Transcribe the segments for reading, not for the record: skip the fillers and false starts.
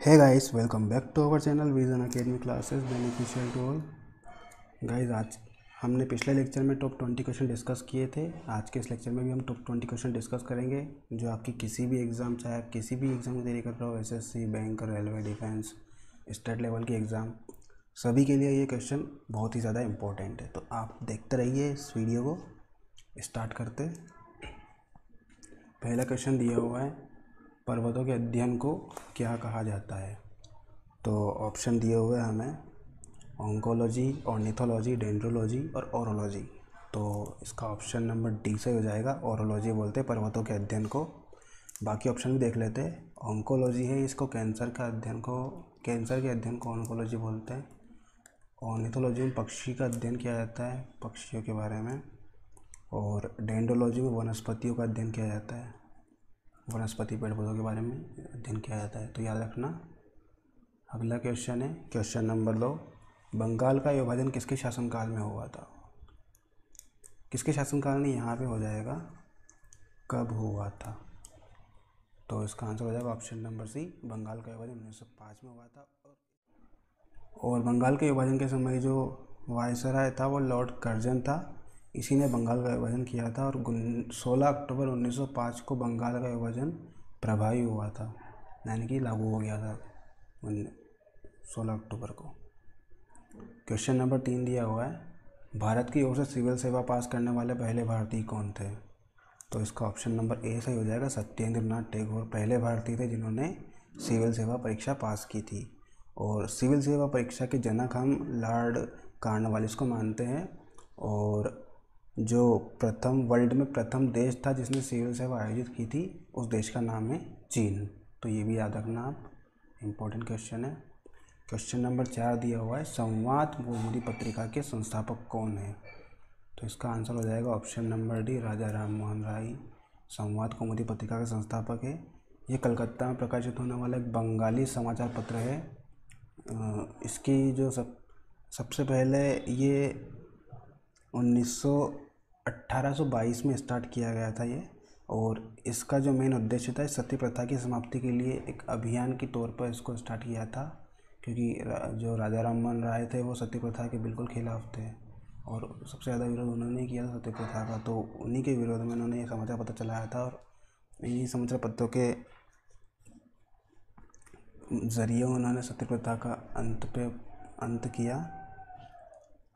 Hey guys, welcome back to our channel Vision Academy classes beneficial to all. Guys, आज हमने पिछले lecture में top 20 question discuss किए थे। आज के इस लेक्चर में भी हम टॉप 20 क्वेश्चन डिस्कस करेंगे जो आपकी किसी भी एग्ज़ाम, चाहे आप किसी भी एग्ज़ाम की तैयारी कर रहे हो, SSC, bank, railway, defence, state level की एग्ज़ाम, सभी के लिए ये क्वेश्चन बहुत ही ज़्यादा इम्पोर्टेंट है। तो आप देखते रहिए इस वीडियो को। स्टार्ट करते। पहला क्वेश्चन दिया हुआ है, पर्वतों के अध्ययन को क्या कहा जाता है। तो ऑप्शन दिए हुए हैं हमें ऑन्कोलॉजी, ऑर्निथोलॉजी, डेंड्रोलॉजी और ओरोलॉजी। तो इसका ऑप्शन नंबर डी सही हो जाएगा। ओरोलॉजी बोलते हैं पर्वतों के अध्ययन को। बाकी ऑप्शन भी देख लेते हैं। ऑन्कोलॉजी है, इसको कैंसर के अध्ययन को ऑन्कोलॉजी बोलते हैं। ऑर्निथोलॉजी में पक्षी का अध्ययन किया जाता है, पक्षियों के बारे में। और डेंड्रोलॉजी में वनस्पतियों का अध्ययन किया जाता है, वनस्पति पेड़ पौधों के बारे में अध्ययन किया जाता है। तो याद रखना। अगला क्वेश्चन है क्वेश्चन नंबर 2, बंगाल का विभाजन किसके शासनकाल में हुआ था। किसके शासनकाल में यहाँ पे हो जाएगा, कब हुआ था। तो इसका आंसर हो जाएगा ऑप्शन नंबर सी, बंगाल का विभाजन 1905 में हुआ था। और बंगाल के विभाजन के समय जो वायसराय था वो लॉर्ड कर्जन था। इसी ने बंगाल का विभाजन किया था और 16 अक्टूबर 1905 को बंगाल का विभाजन प्रभावी हुआ था, यानी कि लागू हो गया था 16 अक्टूबर को। क्वेश्चन नंबर 3 दिया हुआ है, भारत की ओर से सिविल सेवा पास करने वाले पहले भारतीय कौन थे। तो इसका ऑप्शन नंबर ए सही हो जाएगा। सत्येंद्र नाथ टैगोर पहले भारतीय थे जिन्होंने सिविल सेवा परीक्षा पास की थी। और सिविल सेवा परीक्षा के जनक हम लॉर्ड कॉर्नवालिस को मानते हैं। और जो वर्ल्ड में प्रथम देश था जिसने सिविल सेवा आयोजित की थी, उस देश का नाम है चीन। तो ये भी याद रखना आप, इम्पोर्टेंट क्वेश्चन है। क्वेश्चन नंबर 4 दिया हुआ है, संवाद कौमुदी पत्रिका के संस्थापक कौन है। तो इसका आंसर हो जाएगा ऑप्शन नंबर डी, राजा राम मोहन राय संवाद कौमुदी पत्रिका के संस्थापक है। ये कलकत्ता में प्रकाशित होने वाला एक बंगाली समाचार पत्र है। इसकी जो सबसे पहले ये 1822 में स्टार्ट किया गया था ये। और इसका जो मेन उद्देश्य था, सती प्रथा की समाप्ति के लिए एक अभियान के तौर पर इसको स्टार्ट किया था, क्योंकि जो राजा राम मोहन राय थे वो सती प्रथा के बिल्कुल खिलाफ थे और सबसे ज़्यादा विरोध उन्होंने किया था सती प्रथा का। तो उन्हीं के विरोध में उन्होंने ये समाचार पत्र चलाया था और इन्हीं समाचार पत्रों के ज़रिए उन्होंने सती प्रथा का अंत किया।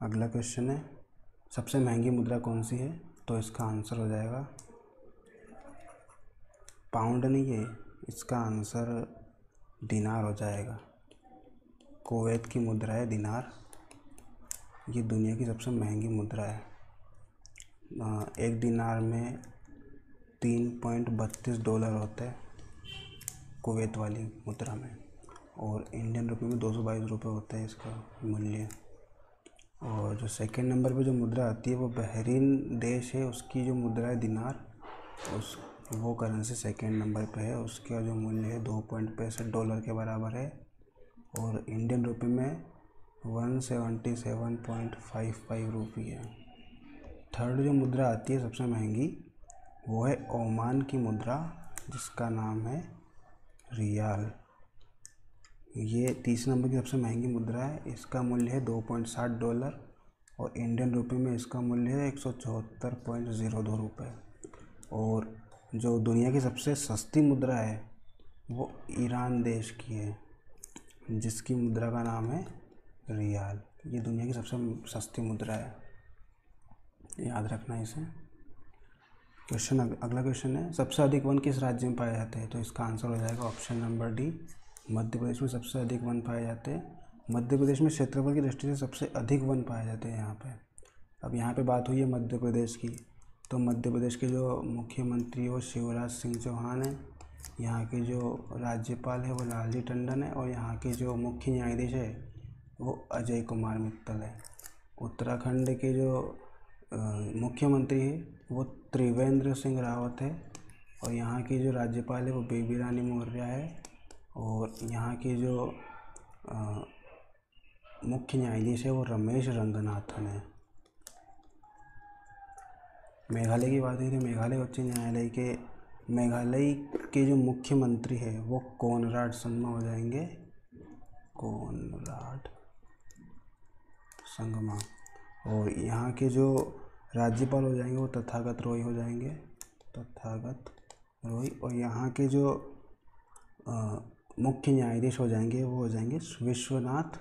अगला क्वेश्चन है, सबसे महंगी मुद्रा कौन सी है। तो इसका आंसर हो जाएगा पाउंड नहीं है, इसका आंसर दिनार हो जाएगा। कुवैत की मुद्रा है दिनार, ये दुनिया की सबसे महंगी मुद्रा है। एक दिनार में 3.32 डॉलर होते हैं कुवैत वाली मुद्रा में, और इंडियन रुपये में 222 रुपये होते हैं इसका मूल्य। और जो सेकंड नंबर पे जो मुद्रा आती है वो बहरीन देश है, उसकी जो मुद्रा है दिनार, वो करेंसी सेकंड नंबर पे है। उसका जो मूल्य है 2.65 डॉलर के बराबर है और इंडियन रुपये में 177.55 रुपये है। थर्ड जो मुद्रा आती है सबसे महंगी, वो है ओमान की मुद्रा, जिसका नाम है रियाल। ये तीसरे नंबर की सबसे महंगी मुद्रा है, इसका मूल्य है 2.60 डॉलर और इंडियन रुपये में इसका मूल्य है 174.02 रुपये। और जो दुनिया की सबसे सस्ती मुद्रा है वो ईरान देश की है, जिसकी मुद्रा का नाम है रियाल। ये दुनिया की सबसे सस्ती मुद्रा है, याद रखना इसे। अगला क्वेश्चन है, सबसे अधिक वन किस राज्य में पाए जाते हैं। तो इसका आंसर हो जाएगा option number D, Madhya Pradesh में सबसे अधिक वन पाए जाते हैं। मध्य प्रदेश में क्षेत्रफल की दृष्टि से सबसे अधिक वन पाए जाते हैं यहाँ पे। अब यहाँ पे बात हुई है मध्य प्रदेश की, तो मध्य प्रदेश के जो मुख्यमंत्री वो शिवराज सिंह चौहान है, यहाँ के जो राज्यपाल है वो लालजी टंडन है, और यहाँ के जो मुख्य न्यायाधीश है वो अजय कुमार मित्तल है। उत्तराखंड के जो मुख्यमंत्री है वो त्रिवेंद्र सिंह रावत है, और यहाँ की जो राज्यपाल है वो बेबी रानी मौर्य है, और यहाँ के जो मुख्य न्यायाधीश है वो रमेश रंगनाथन है। मेघालय की बात हुई तो मेघालय उच्च न्यायालय के मेघालय के जो मुख्यमंत्री है वो कोनराड संगमा हो जाएंगे, कोनराड संगमा। और यहाँ के जो राज्यपाल हो जाएंगे वो तथागत रॉय हो जाएंगे, तथागत रॉय। और यहाँ के जो मुख्य न्यायाधीश हो जाएंगे वो हो जाएंगे विश्वनाथ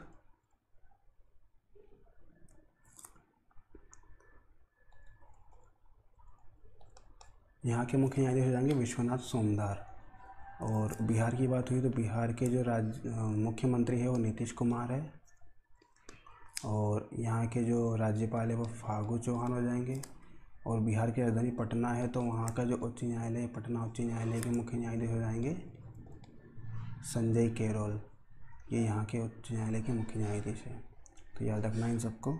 यहाँ के मुख्य न्यायाधीश हो जाएंगे विश्वनाथ सोमदार। और बिहार की बात हुई तो बिहार के जो मुख्यमंत्री है वो नीतीश कुमार है। और यहाँ के जो राज्यपाल है वो फागू चौहान हो जाएंगे। और बिहार की राजधानी पटना है तो वहाँ का जो उच्च न्यायालय है, पटना उच्च न्यायालय के मुख्य न्यायाधीश हो जाएंगे संजय केरोल। ये यहाँ के उच्च न्यायालय के मुख्य न्यायाधीश हैं, तो याद रखना इन सबको।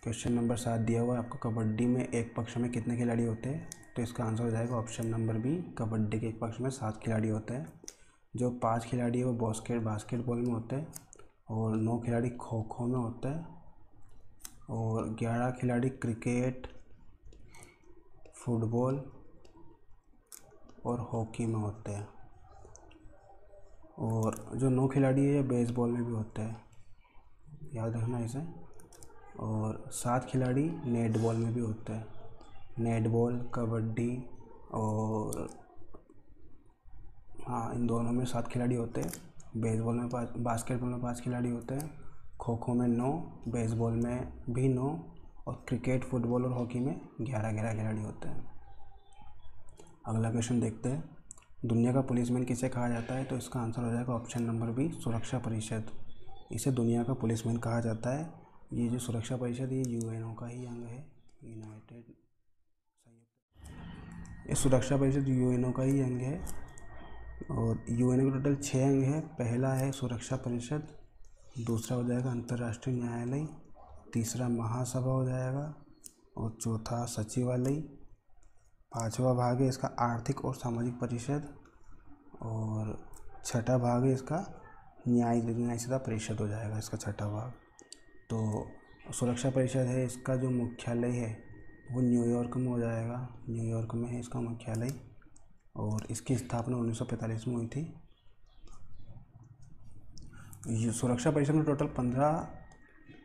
क्वेश्चन नंबर 7 दिया हुआ है आपको, कबड्डी में एक पक्ष में कितने खिलाड़ी होते हैं? तो इसका आंसर हो जाएगा ऑप्शन नंबर बी, कबड्डी के एक पक्ष में 7 खिलाड़ी होते हैं। जो 5 खिलाड़ी है वो बास्केटबॉल में होते हैं, और 9 खिलाड़ी खो खो में होते हैं, और 11 खिलाड़ी क्रिकेट, फुटबॉल और हॉकी में होते हैं। और जो 9 खिलाड़ी है ये बेसबॉल में भी होते हैं, याद रखना इसे। और 7 खिलाड़ी नेटबॉल में भी होते हैं, नेटबॉल, कबड्डी और हाँ इन दोनों में 7 खिलाड़ी होते हैं। बेसबॉल में बास्केटबॉल में 5 खिलाड़ी होते हैं, खो खो में 9, बेसबॉल में भी 9, और क्रिकेट, फुटबॉल और हॉकी में 11 खिलाड़ी होते हैं। अगला क्वेश्चन देखते हैं, दुनिया का पुलिसमैन किसे कहा जाता है? तो इसका आंसर हो जाएगा ऑप्शन नंबर बी, सुरक्षा परिषद। इसे दुनिया का पुलिसमैन कहा जाता है। ये जो सुरक्षा परिषद ये यूएनओ का ही अंग है, यूनाइटेड। ये सुरक्षा परिषद यूएनओ का ही अंग है। और यूएनओ के टोटल 6 अंग है। पहला है सुरक्षा परिषद, दूसरा हो जाएगा अंतर्राष्ट्रीय न्यायालय, तीसरा महासभा हो जाएगा, और चौथा सचिवालय। 5वां भाग है इसका आर्थिक और सामाजिक परिषद, और 6ठा भाग है इसका न्यायिकता परिषद हो जाएगा इसका 6ठा भाग। तो सुरक्षा परिषद है, इसका जो मुख्यालय है वो न्यूयॉर्क में हो जाएगा, न्यूयॉर्क में है इसका मुख्यालय। और इसकी स्थापना 1945 में हुई थी। सुरक्षा परिषद में टोटल 15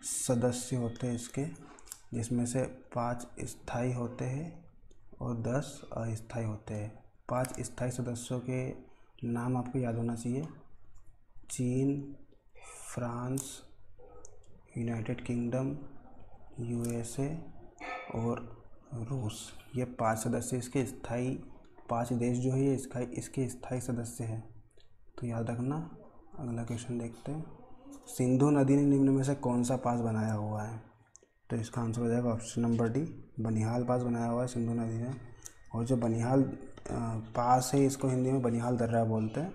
सदस्य होते हैं इसके, जिसमें से 5 स्थायी होते हैं और 10 अस्थायी होते हैं। 5 स्थायी सदस्यों के नाम आपको याद होना चाहिए, चीन, फ्रांस, यूनाइटेड किंगडम, यूएसए और रूस। ये 5 सदस्य इसके स्थायी, 5 देश जो है ये इसके स्थायी सदस्य हैं, तो याद रखना। अगला क्वेश्चन देखते हैं, सिंधु नदी ने निम्न में से कौन सा पास बनाया हुआ है? तो इसका आंसर हो जाएगा ऑप्शन नंबर डी, बनिहाल पास बनाया हुआ है सिंधु नदी ने। और जो बनिहाल पास है इसको हिंदी में बनिहाल दर्रा बोलते हैं।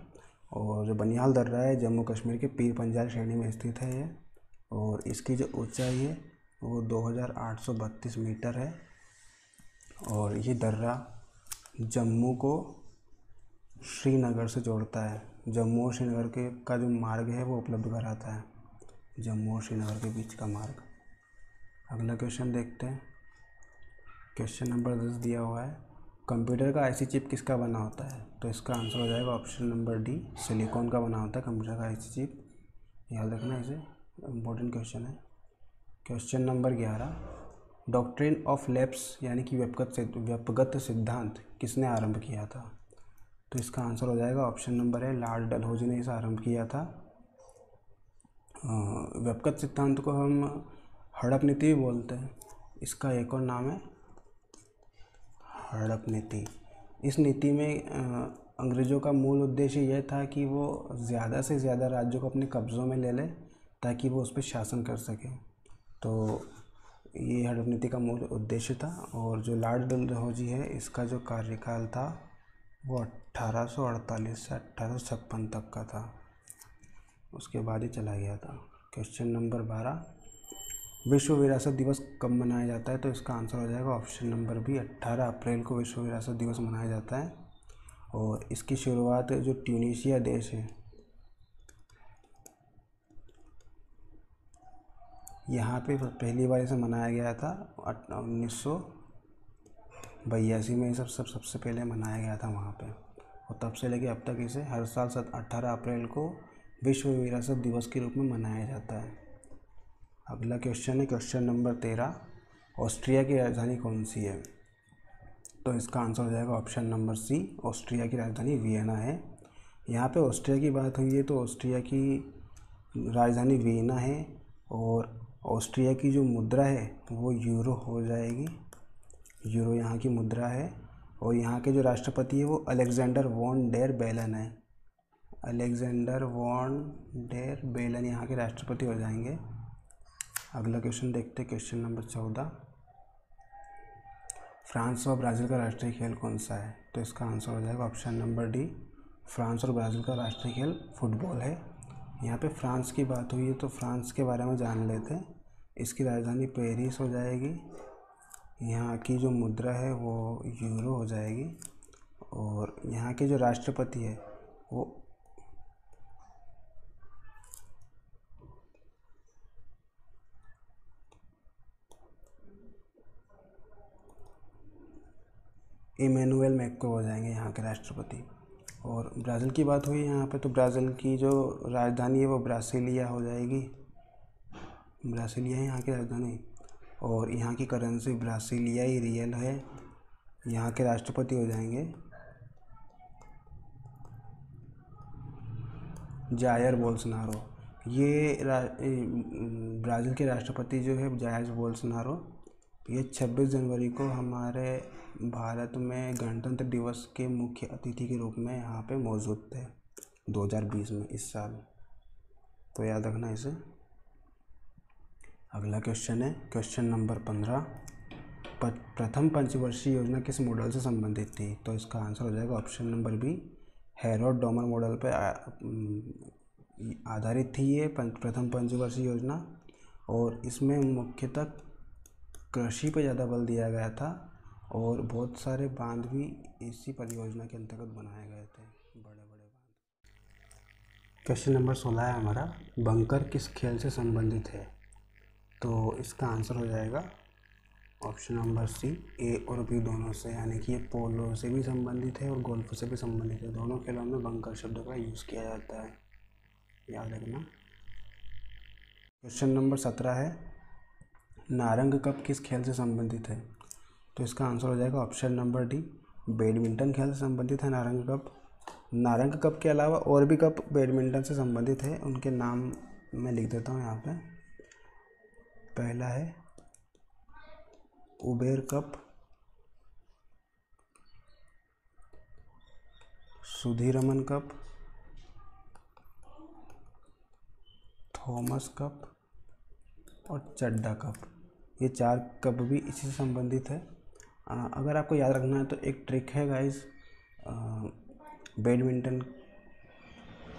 और जो बनिहाल दर्रा है जम्मू कश्मीर के पीर पंजाल श्रेणी में स्थित है ये। और इसकी जो ऊंचाई है वो 2832 मीटर है। और ये दर्रा जम्मू को श्रीनगर से जोड़ता है, जम्मू और श्रीनगर का जो मार्ग है वो उपलब्ध कराता है, जम्मू और श्रीनगर के बीच का मार्ग। अगला क्वेश्चन देखते हैं, क्वेश्चन नंबर 10 दिया हुआ है, कंप्यूटर का आईसी चिप किसका बना होता है? तो इसका आंसर हो जाएगा ऑप्शन नंबर डी, सिलिकॉन का बना होता है कंप्यूटर का आईसी चिप, याद रखना इसे, इम्पोर्टेंट क्वेश्चन है। Question number 11, doctrine of lapse यानी कि व्यपगत सिद्धांत किसने आरंभ किया था? तो इसका आंसर हो जाएगा ऑप्शन नंबर है, लॉर्ड डलहौजी ने इसे आरंभ किया था। व्यपगत सिद्धांत को हम हड़प नीति भी बोलते हैं, इसका एक और नाम है हड़प नीति। इस नीति में अंग्रेज़ों का मूल उद्देश्य यह था कि वो ज़्यादा से ज़्यादा राज्यों को अपने कब्ज़ों में ले लें ताकि वो उस पर शासन कर सकें। तो ये हड़प नीति का मूल उद्देश्य था। और जो लॉर्ड डलहौजी है इसका जो कार्यकाल था वो 1848 से 1856 तक का था, उसके बाद ही चला गया था। क्वेश्चन नंबर 12, विश्व विरासत दिवस कब मनाया जाता है? तो इसका आंसर हो जाएगा ऑप्शन नंबर बी, 18 अप्रैल को विश्व विरासत दिवस मनाया जाता है। और इसकी शुरुआत जो ट्यूनीशिया देश है यहाँ पे पहली बार इसे मनाया गया था 1900 82 में ये सब सबसे पहले मनाया गया था वहाँ पे, और तब से लेके अब तक इसे हर साल 18 अप्रैल को विश्व विरासत दिवस के रूप में मनाया जाता है। अगला क्वेश्चन है क्वेश्चन नंबर 13, ऑस्ट्रिया की राजधानी कौन सी है? तो इसका आंसर हो जाएगा ऑप्शन नंबर सी, ऑस्ट्रिया की राजधानी वियना है। यहाँ पे ऑस्ट्रिया की बात हुई है तो ऑस्ट्रिया की राजधानी वियना है, और ऑस्ट्रिया की जो मुद्रा है वो यूरो हो जाएगी, यूरो यहाँ की मुद्रा है। और यहाँ के जो राष्ट्रपति है वो अलेक्जेंडर वॉन डेर बेलन है, अलेक्जेंडर वॉन डेर बेलन यहाँ के राष्ट्रपति हो जाएंगे। अगला क्वेश्चन देखते हैं क्वेश्चन नंबर 14, फ्रांस और ब्राज़ील का राष्ट्रीय खेल कौन सा है? तो इसका आंसर हो जाएगा ऑप्शन नंबर डी, फ्रांस और ब्राज़ील का राष्ट्रीय खेल फुटबॉल है। यहाँ पे फ्रांस की बात हुई है तो फ्रांस के बारे में जान लेते हैं। इसकी राजधानी पेरिस हो जाएगी, यहाँ की जो मुद्रा है वो यूरो हो जाएगी, और यहाँ के जो राष्ट्रपति है वो इमैनुअल मैक्रो हो जाएंगे यहाँ के राष्ट्रपति। और ब्राज़ील की बात हुई यहाँ पे तो ब्राज़ील की जो राजधानी है वो ब्रासिलिया हो जाएगी, ब्रासिलिया है यहाँ की राजधानी, और यहाँ की करेंसी ब्रासिलियाई रियल है। यहाँ के राष्ट्रपति हो जाएंगे जायर बोल्सोनारो। ये ब्राज़ील के राष्ट्रपति जो है जायर बोल्सोनारो, ये 26 जनवरी को हमारे भारत में गणतंत्र दिवस के मुख्य अतिथि के रूप में यहाँ पे मौजूद थे 2020 में, इस साल, तो याद रखना इसे। अगला क्वेश्चन है क्वेश्चन नंबर 15, प्रथम पंचवर्षीय योजना किस मॉडल से संबंधित थी? तो इसका आंसर हो जाएगा option number B, Harrod Domar model पर आधारित थी ये प्रथम पंचवर्षीय योजना, और इसमें मुख्यतः कृषि पर ज़्यादा बल दिया गया था, और बहुत सारे बांध भी इसी परियोजना के अंतर्गत बनाए गए थे, बड़े बड़े बांध। क्वेश्चन नंबर 16 है हमारा, बंकर किस खेल से संबंधित है? तो इसका आंसर हो जाएगा ऑप्शन नंबर सी, ए और बी दोनों से, यानी कि ये पोलो से भी संबंधित है और गोल्फ से भी संबंधित है। दोनों खेलों में बंकर शब्द का यूज़ किया जाता है, याद रखना। क्वेश्चन नंबर 17 है, नारंग कप किस खेल से संबंधित है? तो इसका आंसर हो जाएगा ऑप्शन नंबर डी, बैडमिंटन खेल से संबंधित है नारंग कप। नारंग कप के अलावा और भी कप बैडमिंटन से संबंधित है, उनके नाम मैं लिख देता हूँ यहाँ पे। पहला है Uber cup, Sudirman cup, Thomas cup और चड्डा कप। ये 4 कप भी इसी से संबंधित है। अगर आपको याद रखना है तो एक ट्रिक है गाइस, बैडमिंटन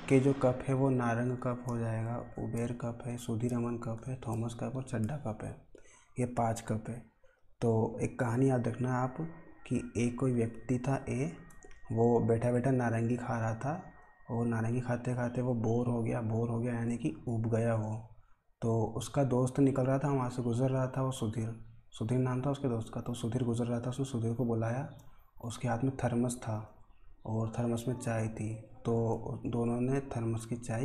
के जो कप है वो नारंग कप हो जाएगा, उबेर कप है, सुधीरमन कप है, थॉमस कप और चड्डा कप है, ये 5 कप है। तो एक कहानी याद रखना आप कि एक कोई व्यक्ति था ए, वो बैठा बैठा नारंगी खा रहा था, और नारंगी खाते खाते वो बोर हो गया यानी कि ऊब गया वो। तो उसका दोस्त निकल रहा था, वहाँ से गुजर रहा था, वो सुधीर नाम था उसके दोस्त का। तो सुधीर गुजर रहा था, उसने सुधीर को बुलाया, उसके हाथ में थर्मस था और थर्मस में चाय थी, तो दोनों ने थर्मस की चाय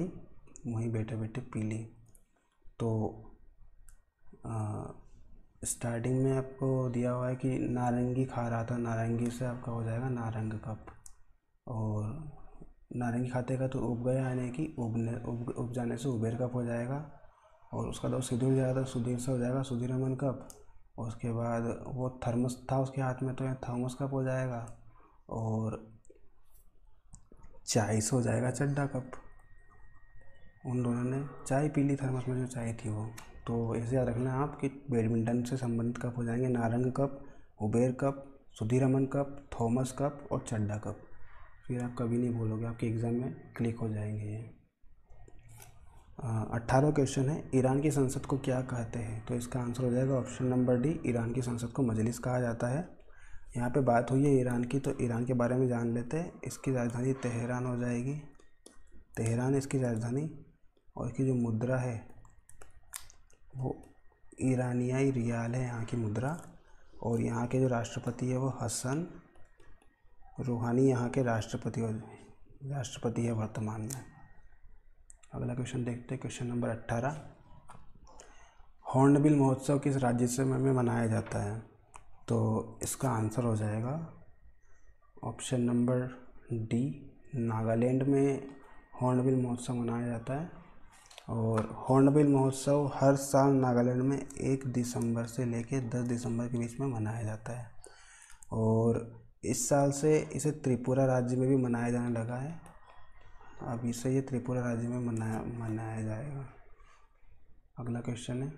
वहीं बैठे बैठे पी ली। तो स्टार्टिंग में आपको दिया हुआ है कि नारंगी खा रहा था, नारंगी से आपका हो जाएगा नारंग कप, और नारंगी खाते का तो उब गया यानी कि उब जाने से उबेर कप हो जाएगा, और उसका दोस्त सुधीर जा रहा था, सुधीर से हो जाएगा सुधीरमन कप, और उसके बाद वो थर्मस था उसके हाथ में तो यहाँ थॉमस कप हो जाएगा, और चाय से हो जाएगा चड्डा कप। उन दोनों ने चाय पी ली, थर्मस में जो चाय थी वो। तो ऐसे याद रखना आप कि बैडमिंटन से संबंधित कप हो जाएंगे Narang cup, Uber cup, Sudirman cup, Thomas cup और चड्डा कप। फिर आप कभी नहीं बोलोगे, आपके एग्ज़ाम में क्लिक हो जाएंगे ये। 18वां क्वेश्चन है, ईरान की संसद को क्या कहते हैं? तो इसका आंसर हो जाएगा ऑप्शन नंबर डी, ईरान की संसद को मजलिस कहा जाता है। यहाँ पे बात हुई है ईरान की, तो ईरान के बारे में जान लेते हैं। इसकी राजधानी तेहरान हो जाएगी, तेहरान इसकी राजधानी, और इसकी जो मुद्रा है वो ईरानियाई रियाल है यहाँ की मुद्रा। और यहाँ के जो राष्ट्रपति है वो हसन रूहानी यहाँ के राष्ट्रपति है वर्तमान में। अगला क्वेश्चन देखते हैं, क्वेश्चन नंबर 18। हॉर्नबिल महोत्सव किस राज्य में मनाया जाता है? तो इसका आंसर हो जाएगा ऑप्शन नंबर डी, नागालैंड में हॉर्नबिल महोत्सव मनाया जाता है। और हॉर्नबिल महोत्सव हर साल नागालैंड में 1 दिसंबर से लेकर 10 दिसंबर के बीच में मनाया जाता है। और इस साल से इसे त्रिपुरा राज्य में भी मनाया जाने लगा है। अब इसे ये त्रिपुरा राज्य में मनाया जाएगा। अगला क्वेश्चन है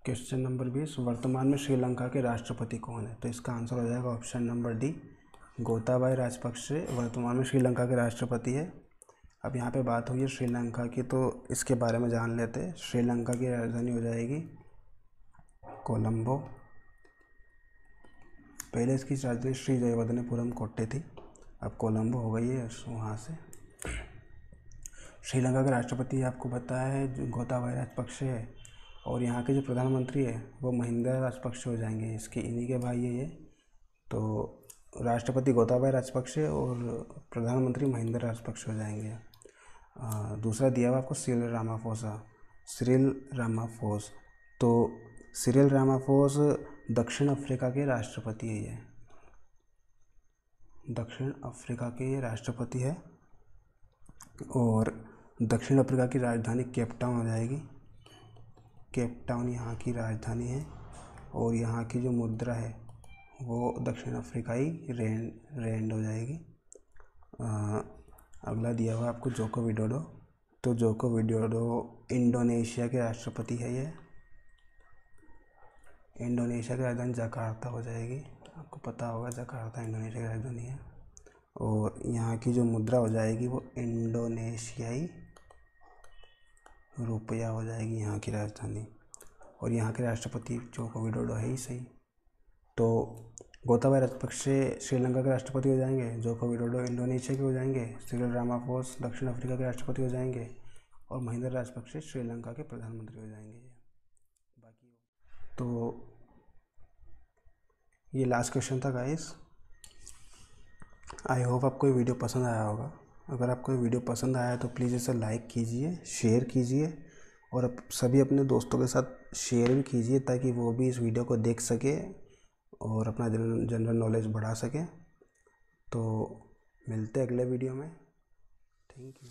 क्वेश्चन नंबर 20। वर्तमान में श्रीलंका के राष्ट्रपति कौन है? तो इसका आंसर हो जाएगा option number D, Gotabaya Rajapaksa वर्तमान में श्रीलंका के राष्ट्रपति है। अब यहाँ पे बात हुई है श्रीलंका की, तो इसके बारे में जान लेते हैं। श्रीलंका की राजधानी हो जाएगी कोलंबो। पहले इसकी राजधानी श्री जयवर्धनेपुरम कोट्टे थी, अब कोलंबो हो गई है वहाँ से। श्रीलंका के राष्ट्रपति आपको बताया है गोताबाया राजपक्षे है। और यहाँ के जो प्रधानमंत्री है वो महिंदा राजपक्षे हो जाएंगे, इसके इन्हीं के भाई है ये। तो राष्ट्रपति गोताबाया राजपक्षे और प्रधानमंत्री महिंदा राजपक्षे हो जाएंगे। दूसरा दिया हुआ आपको सिरिल रामाफोसा। तो सिरिल रामाफोस दक्षिण अफ्रीका के राष्ट्रपति है। ये दक्षिण अफ्रीका के राष्ट्रपति है। और दक्षिण अफ्रीका की राजधानी केप टाउन हो जाएगी। केप टाउन यहाँ की राजधानी है। और यहाँ की जो मुद्रा है वो दक्षिण अफ्रीकाई रैंड हो जाएगी। अगला दिया हुआ आपको जोको विडोडो। तो जोको विडोडो इंडोनेशिया के राष्ट्रपति है। ये इंडोनेशिया की राजधानी जकार्ता हो जाएगी। आपको पता होगा जकार्ता इंडोनेशिया की राजधानी है। और यहाँ की जो मुद्रा हो जाएगी वो इंडोनेशियाई रुपया हो जाएगी यहाँ की राजधानी। और यहाँ के राष्ट्रपति जोको विडोडो है ही सही। तो गोताबाया राजपक्षे श्रीलंका के राष्ट्रपति हो जाएंगे, जोको विडोडो इंडोनेशिया के हो जाएंगे, सिरिल रामाफोस दक्षिण अफ्रीका के राष्ट्रपति हो जाएंगे और महिंदा राजपक्षे श्रीलंका के प्रधानमंत्री हो जाएंगे। बाकी तो ये लास्ट क्वेश्चन था गाइस। आई होप आपको ये वीडियो पसंद आया होगा। अगर आपको ये वीडियो पसंद आया तो प्लीज़ इसे लाइक कीजिए, शेयर कीजिए और सभी अपने दोस्तों के साथ शेयर भी कीजिए ताकि वो भी इस वीडियो को देख सके और अपना जनरल नॉलेज बढ़ा सके। तो मिलते हैं अगले वीडियो में। Thank you.